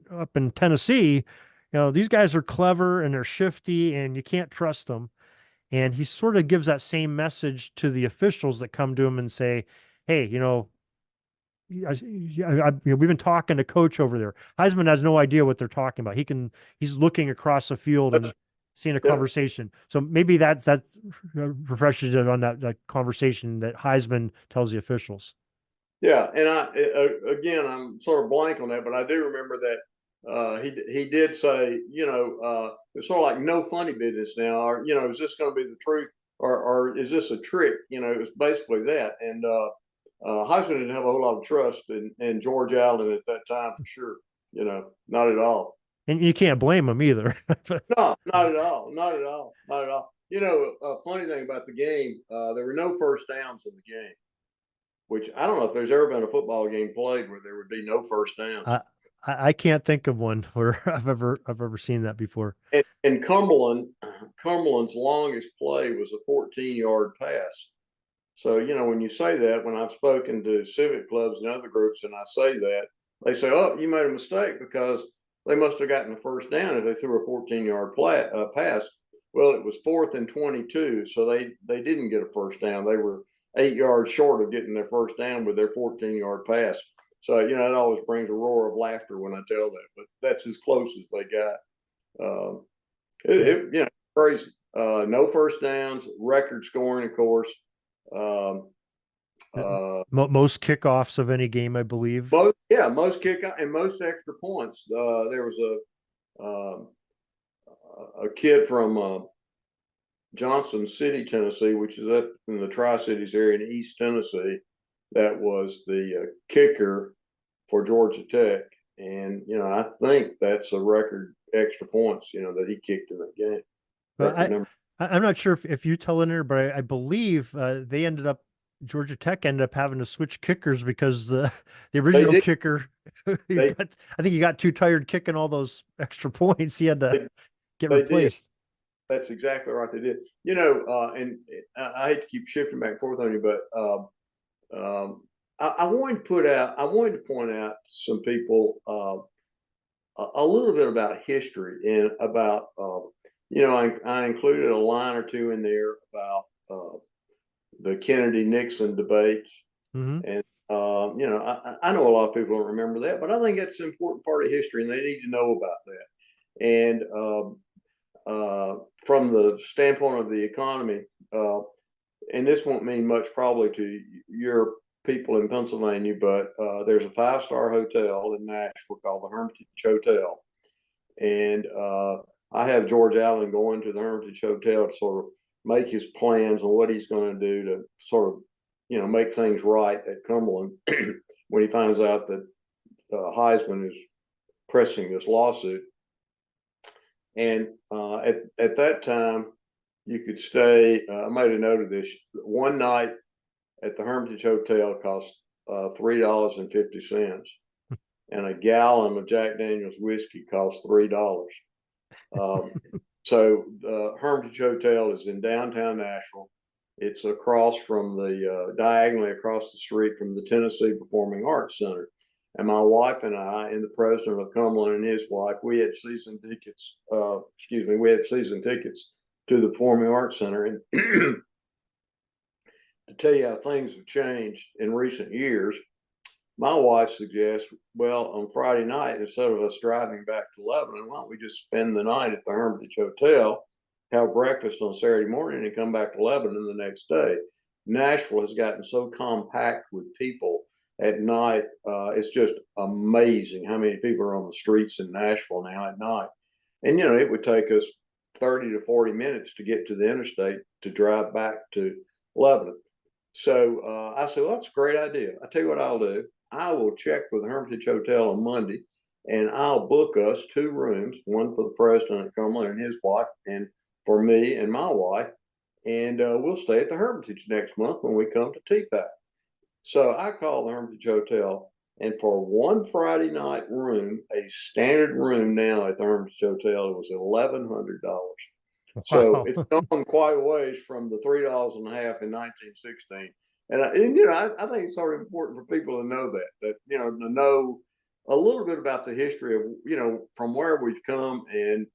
[SPEAKER 1] Tennessee. These guys are clever and they're shifty, and you can't trust them." And he sort of gives that same message to the officials that come to him and say, "Hey, we've been talking to coach over there. Heisman has no idea what they're talking about. He's looking across the field and seeing a conversation. So maybe that refreshes it on that conversation that Heisman tells the officials."
[SPEAKER 3] Yeah, and again, I'm sort of blank on that, but I do remember that he did say, it's sort of like no funny business now, or is this going to be the truth, or is this a trick? It was basically that, and Heisman didn't have a whole lot of trust in George Allen at that time for sure. Not at all.
[SPEAKER 1] And you can't blame him either.
[SPEAKER 3] No, not at all. Not at all. Not at all. A funny thing about the game, there were no first downs in the game, which I don't know if there's ever been a football game played where there would be no first downs.
[SPEAKER 1] I can't think of one where I've ever seen that before.
[SPEAKER 3] And Cumberland's longest play was a 14-yard pass. So, when you say that, when I've spoken to civic clubs and other groups and I say that, they say, "Oh, you made a mistake because they must have gotten the first down if they threw a 14-yard pass." Well, it was 4th and 22, so they didn't get a first down. They were 8 yards short of getting their first down with their 14-yard pass. So, it always brings a roar of laughter when I tell that, but that's as close as they got. Crazy. No first downs, record scoring, of course.
[SPEAKER 1] Most kickoffs of any game, I believe.
[SPEAKER 3] Most kickoff and most extra points. There was a kid from Johnson City, Tennessee, which is up in the Tri-Cities area in East Tennessee, that was the kicker for Georgia Tech. And, I think that's a record extra points, that he kicked in that game.
[SPEAKER 1] But I'm not sure if you tell in there, but I believe Georgia Tech ended up having to switch kickers because the original kicker, I think he got too tired kicking all those extra points. He had to get replaced.
[SPEAKER 3] That's exactly right. They did. And I hate to keep shifting back and forth on you, but I wanted to point out to some people a little bit about history and about I included a line or two in there about the Kennedy-Nixon debate,
[SPEAKER 1] Mm-hmm.
[SPEAKER 3] and I know a lot of people don't remember that, but I think that's an important part of history, and they need to know about that. And from the standpoint of the economy, and this won't mean much probably to your people in Pennsylvania, but there's a 5-star hotel in Nashville called the Hermitage Hotel. And I have George Allen going to the Hermitage Hotel to sort of make his plans on what he's going to do to sort of, make things right at Cumberland when he finds out that Heisman is pressing this lawsuit. And at that time, you could stay. I made a note of this. One night at the Hermitage Hotel cost $3.50, and a gallon of Jack Daniel's whiskey cost $3. So the Hermitage Hotel is in downtown Nashville. It's across from diagonally across the street from the Tennessee Performing Arts Center. And my wife and I, and the president of Cumberland and his wife, we had season tickets. We had season tickets to the Performing Arts Center. And to tell you how things have changed in recent years, my wife suggests, well, on Friday night, instead of us driving back to Lebanon, why don't we just spend the night at the Hermitage Hotel, have breakfast on Saturday morning, and come back to Lebanon the next day. Nashville has gotten so compact with people at night. It's just amazing how many people are on the streets in Nashville now at night. And, it would take us 30 to 40 minutes to get to the interstate to drive back to Lebanon. So I said, well, that's a great idea. I tell you what I'll do. I will check with the Hermitage Hotel on Monday, and I'll book us 2 rooms, one for the president of Cumberland and his wife, and for me and my wife, and we'll stay at the Hermitage next month when we come to TPAC. So I called the Hermitage Hotel, and for one Friday night room, a standard room now at the Hermitage Hotel, it was $1,100.
[SPEAKER 1] Wow.
[SPEAKER 3] So it's gone quite a ways from the $3.50 in 1916. And I think it's sort of important for people to know that to know a little bit about the history of, from where we've come and,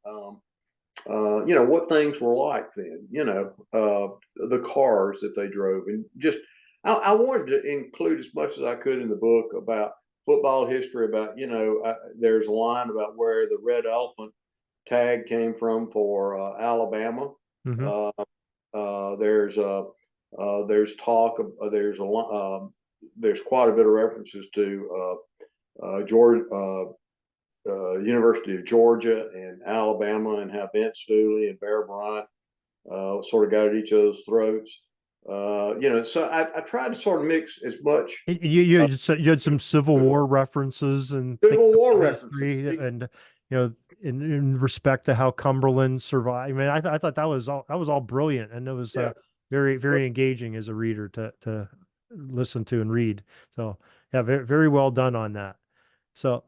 [SPEAKER 3] what things were like then, the cars that they drove. And just, I wanted to include as much as I could in the book about football history, about, there's a line about where the red elephant tag came from for Alabama.
[SPEAKER 1] Mm-hmm.
[SPEAKER 3] There's talk of, there's quite a bit of references to University of Georgia and Alabama, and how Vince Dooley and Bear Bryant sort of got at each other's throats. So I tried to sort of mix as much.
[SPEAKER 1] You had some Civil War references and
[SPEAKER 3] Civil War
[SPEAKER 1] history,
[SPEAKER 3] references,
[SPEAKER 1] and in respect to how Cumberland survived. I mean, I thought that was all brilliant, and it was very, very engaging as a reader to listen to and read. So yeah, very, very well done on that. So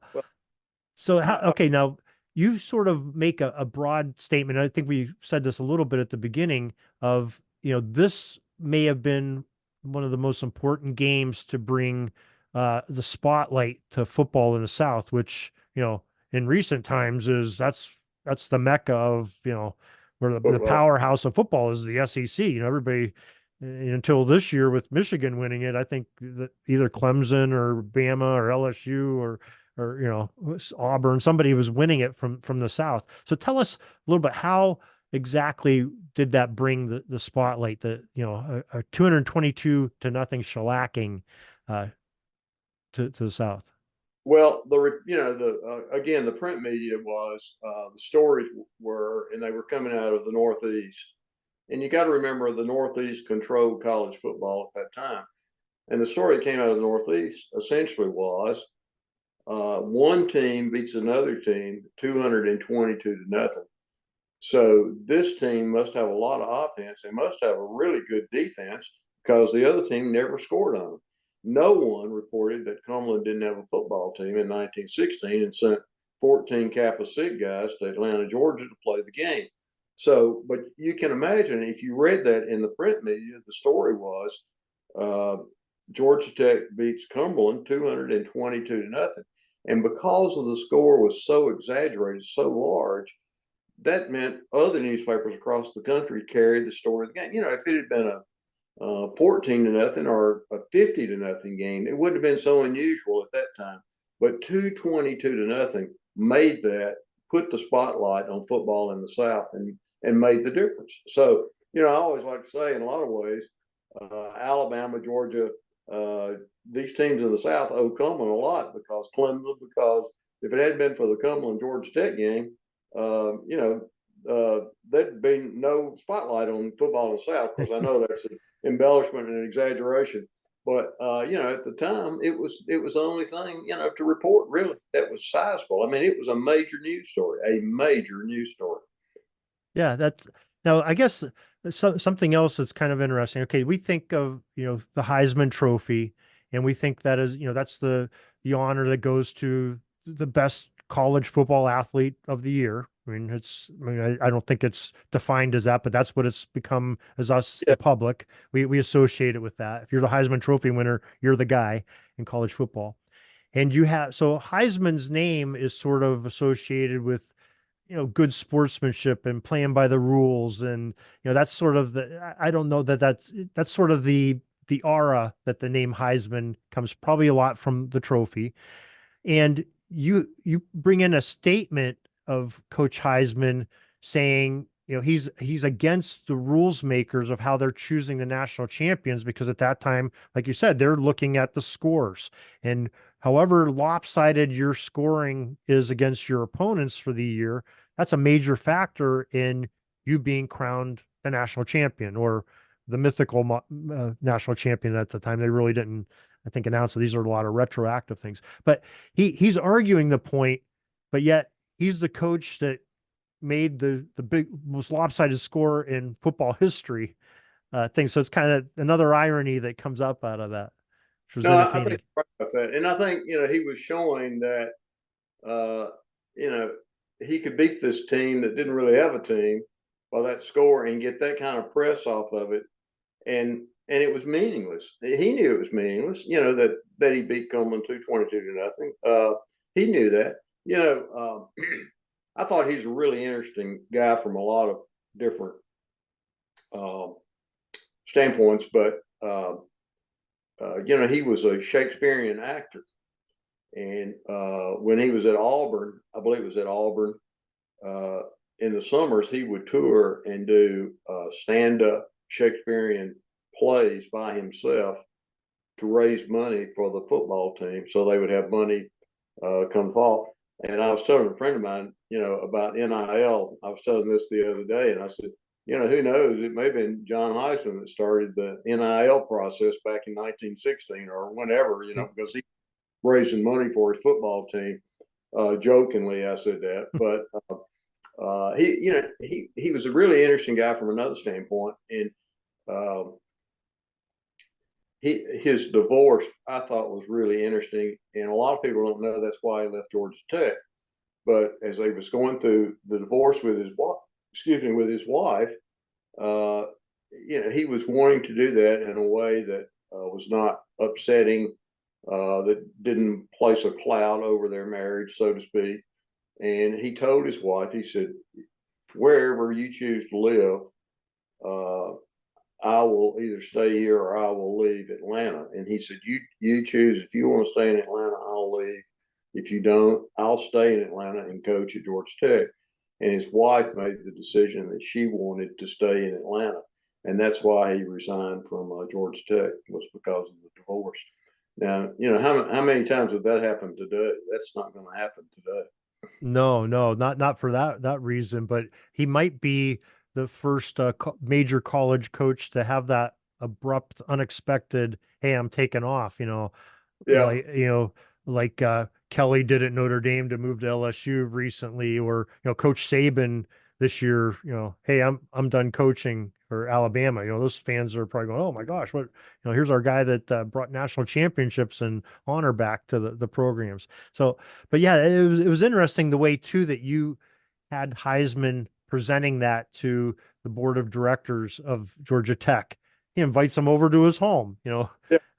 [SPEAKER 1] okay, now you sort of make a broad statement. I think we said this a little bit at the beginning of, this may have been one of the most important games to bring the spotlight to football in the South, which, in recent times that's the mecca of, where the powerhouse of football is the SEC. Everybody, until this year with Michigan winning it, I think that either Clemson or Bama or LSU or Auburn, somebody was winning it from the South. So tell us a little bit, how exactly did that bring the spotlight, a 222-0 shellacking to the South?
[SPEAKER 3] Well, again, the print media was, the stories were, and they were coming out of the Northeast. And you got to remember, the Northeast controlled college football at that time. And the story that came out of the Northeast essentially was, one team beats another team 222-0. So this team must have a lot of offense. They must have a really good defense, because the other team never scored on them. No one reported that Cumberland didn't have a football team in 1916 and sent 14 Kappa Sig guys to Atlanta, Georgia to play the game. So, but you can imagine, if you read that in the print media, the story was Georgia Tech beats Cumberland 222-0. And because of the score was so exaggerated, so large, that meant other newspapers across the country carried the story of the game. If it had been 14-0 or a 50-0 game. It wouldn't have been so unusual at that time. But 222-0 made that, put the spotlight on football in the South and made the difference. So, I always like to say in a lot of ways, Alabama, Georgia, these teams in the South owe Cumberland a lot because if it hadn't been for the Cumberland Georgia Tech game, there'd been no spotlight on football in the South, because I know that's an embellishment and an exaggeration. But at the time, it was the only thing to report really that was sizable. I mean, it was a major news story,
[SPEAKER 1] Yeah, that's now I guess something else that's kind of interesting. Okay, we think of, the Heisman Trophy, and we think that is, that's the honor that goes to the best college football athlete of the year. I don't think it's defined as that, but that's what it's become as us,
[SPEAKER 3] Yeah.
[SPEAKER 1] the public. We associate it with that. If you're the Heisman Trophy winner, you're the guy in college football. And so Heisman's name is sort of associated with, good sportsmanship and playing by the rules. And, that's sort of I don't know that's sort of the aura that the name Heisman comes probably a lot from the trophy. And you bring in a statement of Coach Heisman saying, he's against the rules makers of how they're choosing the national champions, because at that time, like you said, they're looking at the scores, and however lopsided your scoring is against your opponents for the year, that's a major factor in you being crowned the national champion, or the mythical national champion at the time. They really didn't, I think, announce it. These are a lot of retroactive things, but he's arguing the point, but yet he's the coach that made the big most lopsided score in football history thing. So it's kind of another irony that comes up out of that, which was
[SPEAKER 3] No, I
[SPEAKER 1] entertaining.
[SPEAKER 3] think you're right about that, and I think he was showing that uh, you know he could beat this team that didn't really have a team by that score and get that kind of press off of it, and it was meaningless. He knew it was meaningless. That he beat Cumberland 222-0. He knew that. I thought he's a really interesting guy from a lot of different uh, standpoints, but he was a Shakespearean actor. And when he was at Auburn, I believe it was at Auburn, in the summers, he would tour and do stand-up Shakespearean plays by himself to raise money for the football team, so they would have money come fall. And I was telling a friend of mine, about NIL. I was telling this the other day, and I said, who knows? It may have been John Heisman that started the NIL process back in 1916 or whenever, because he raising money for his football team. Jokingly, I said that, but he was a really interesting guy from another standpoint, and his divorce I thought was really interesting, and a lot of people don't know that's why he left Georgia Tech. But as he was going through the divorce with his wife, he was wanting to do that in a way that was not upsetting, that didn't place a cloud over their marriage, so to speak. And he told his wife, he said, "Wherever you choose to live, I will either stay here or I will leave Atlanta." And he said, "You choose. If you want to stay in Atlanta, I'll leave. If you don't, I'll stay in Atlanta and coach at Georgia Tech." And his wife made the decision that she wanted to stay in Atlanta, and that's why he resigned from Georgia Tech, was because of the divorce. Now, how many times would that happen today? That's not going to happen today.
[SPEAKER 1] No, not for that reason, but he might be the first major college coach to have that abrupt, unexpected, "Hey, I'm taking off,"
[SPEAKER 3] Yeah,
[SPEAKER 1] like, Kelly did at Notre Dame to move to LSU recently, or, Coach Saban this year, "Hey, I'm done coaching," or Alabama. Those fans are probably going, "Oh my gosh, what, here's our guy that brought national championships and honor back to the programs." So, but yeah, it was interesting the way too that you had Heisman presenting that to the board of directors of Georgia Tech. He invites them over to his home.
[SPEAKER 3] yeah,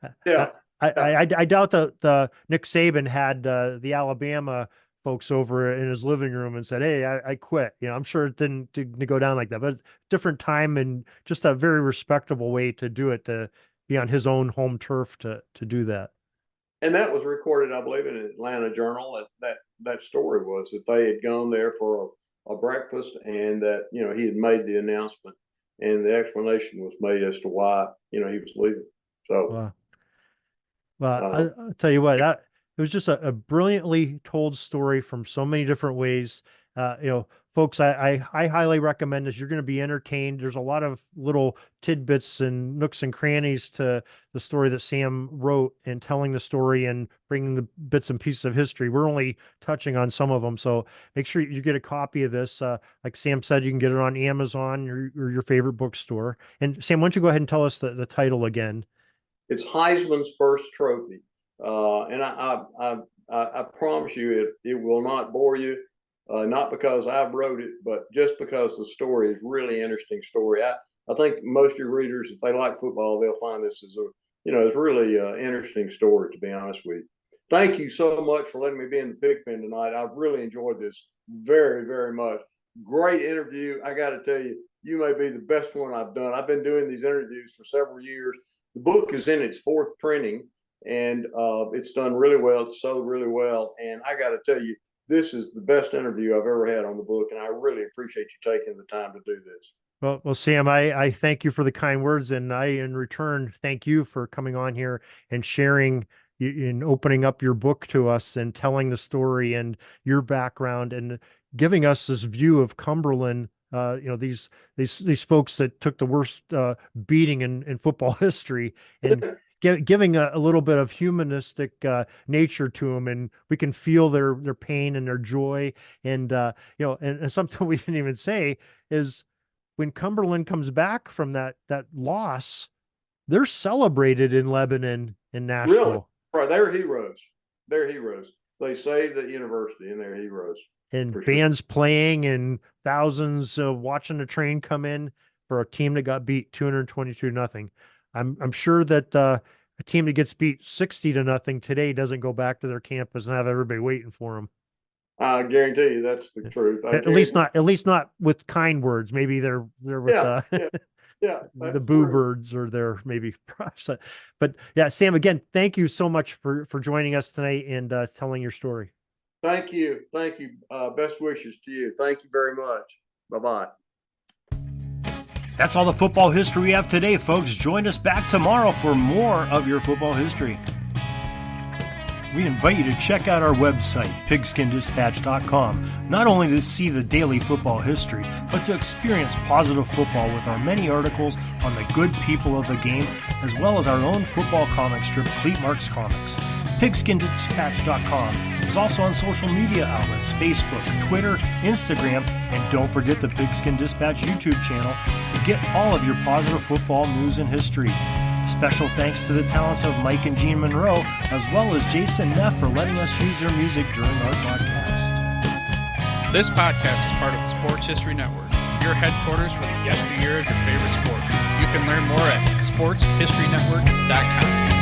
[SPEAKER 1] I,
[SPEAKER 3] yeah,
[SPEAKER 1] I, I, I doubt the Nick Saban had the Alabama folks over in his living room and said, "Hey, I quit." I'm sure it didn't go down like that, but different time and just a very respectable way to do it, to be on his own home turf to do that.
[SPEAKER 3] And that was recorded, I believe, in an Atlanta Journal. That story was that they had gone there for a breakfast, and that he had made the announcement, and the explanation was made as to why he was leaving. So,
[SPEAKER 1] Wow. Well, I'll tell you what, it was just a brilliantly told story from so many different ways. Folks, I highly recommend this. You're going to be entertained. There's a lot of little tidbits and nooks and crannies to the story that Sam wrote, and telling the story and bringing the bits and pieces of history. We're only touching on some of them. So make sure you get a copy of this. Like Sam said, you can get it on Amazon or your favorite bookstore. And Sam, why don't you go ahead and tell us the title again?
[SPEAKER 3] It's Heisman's first trophy, and I promise you, it will not bore you. Not because I wrote it, but just because the story is really interesting story. I think most of your readers, if they like football, they'll find this as it's really interesting story, to be honest with you. Thank you so much for letting me be in the Big Pen tonight. I've really enjoyed this very, very much. Great interview. I got to tell you, you may be the best one I've done. I've been doing these interviews for several years. The book is in its fourth printing, and it's done really well. It's sold really well. And I got to tell you, this is the best interview I've ever had on the book, and I really appreciate you taking the time to do this.
[SPEAKER 1] Well, Sam, I thank you for the kind words, and I, in return, thank you for coming on here and sharing in opening up your book to us and telling the story and your background and giving us this view of Cumberland. These folks that took the worst beating in football history, and giving a little bit of humanistic nature to them, and we can feel their pain and their joy. And and something we didn't even say is, when Cumberland comes back from that loss, they're celebrated in Lebanon and Nashville.
[SPEAKER 3] Really? Right, they're heroes. They're heroes. They saved the university, and they're heroes.
[SPEAKER 1] And bands playing, and thousands watching the train come in for a team that got beat 222-0. I'm sure that a team that gets beat 60-0 today doesn't go back to their campus and have everybody waiting for them.
[SPEAKER 3] I guarantee you that's the truth.
[SPEAKER 1] At least not with kind words. Maybe they're with the boo birds, or they're maybe perhaps. But yeah, Sam, again, thank you so much for joining us tonight and telling your story.
[SPEAKER 3] Thank you. Best wishes to you. Thank you very much. Bye-bye.
[SPEAKER 4] That's all the football history we have today, folks. Join us back tomorrow for more of your football history. We invite you to check out our website, pigskindispatch.com, not only to see the daily football history, but to experience positive football with our many articles on the good people of the game, as well as our own football comic strip, Cleat Marks Comics. Pigskindispatch.com is also on social media outlets, Facebook, Twitter, Instagram, and don't forget the Pigskin Dispatch YouTube channel to get all of your positive football news and history. Special thanks to the talents of Mike and Gene Monroe, as well as Jason Neff, for letting us use their music during our podcast.
[SPEAKER 5] This podcast is part of the Sports History Network, your headquarters for the yesteryear of your favorite sport. You can learn more at sportshistorynetwork.com.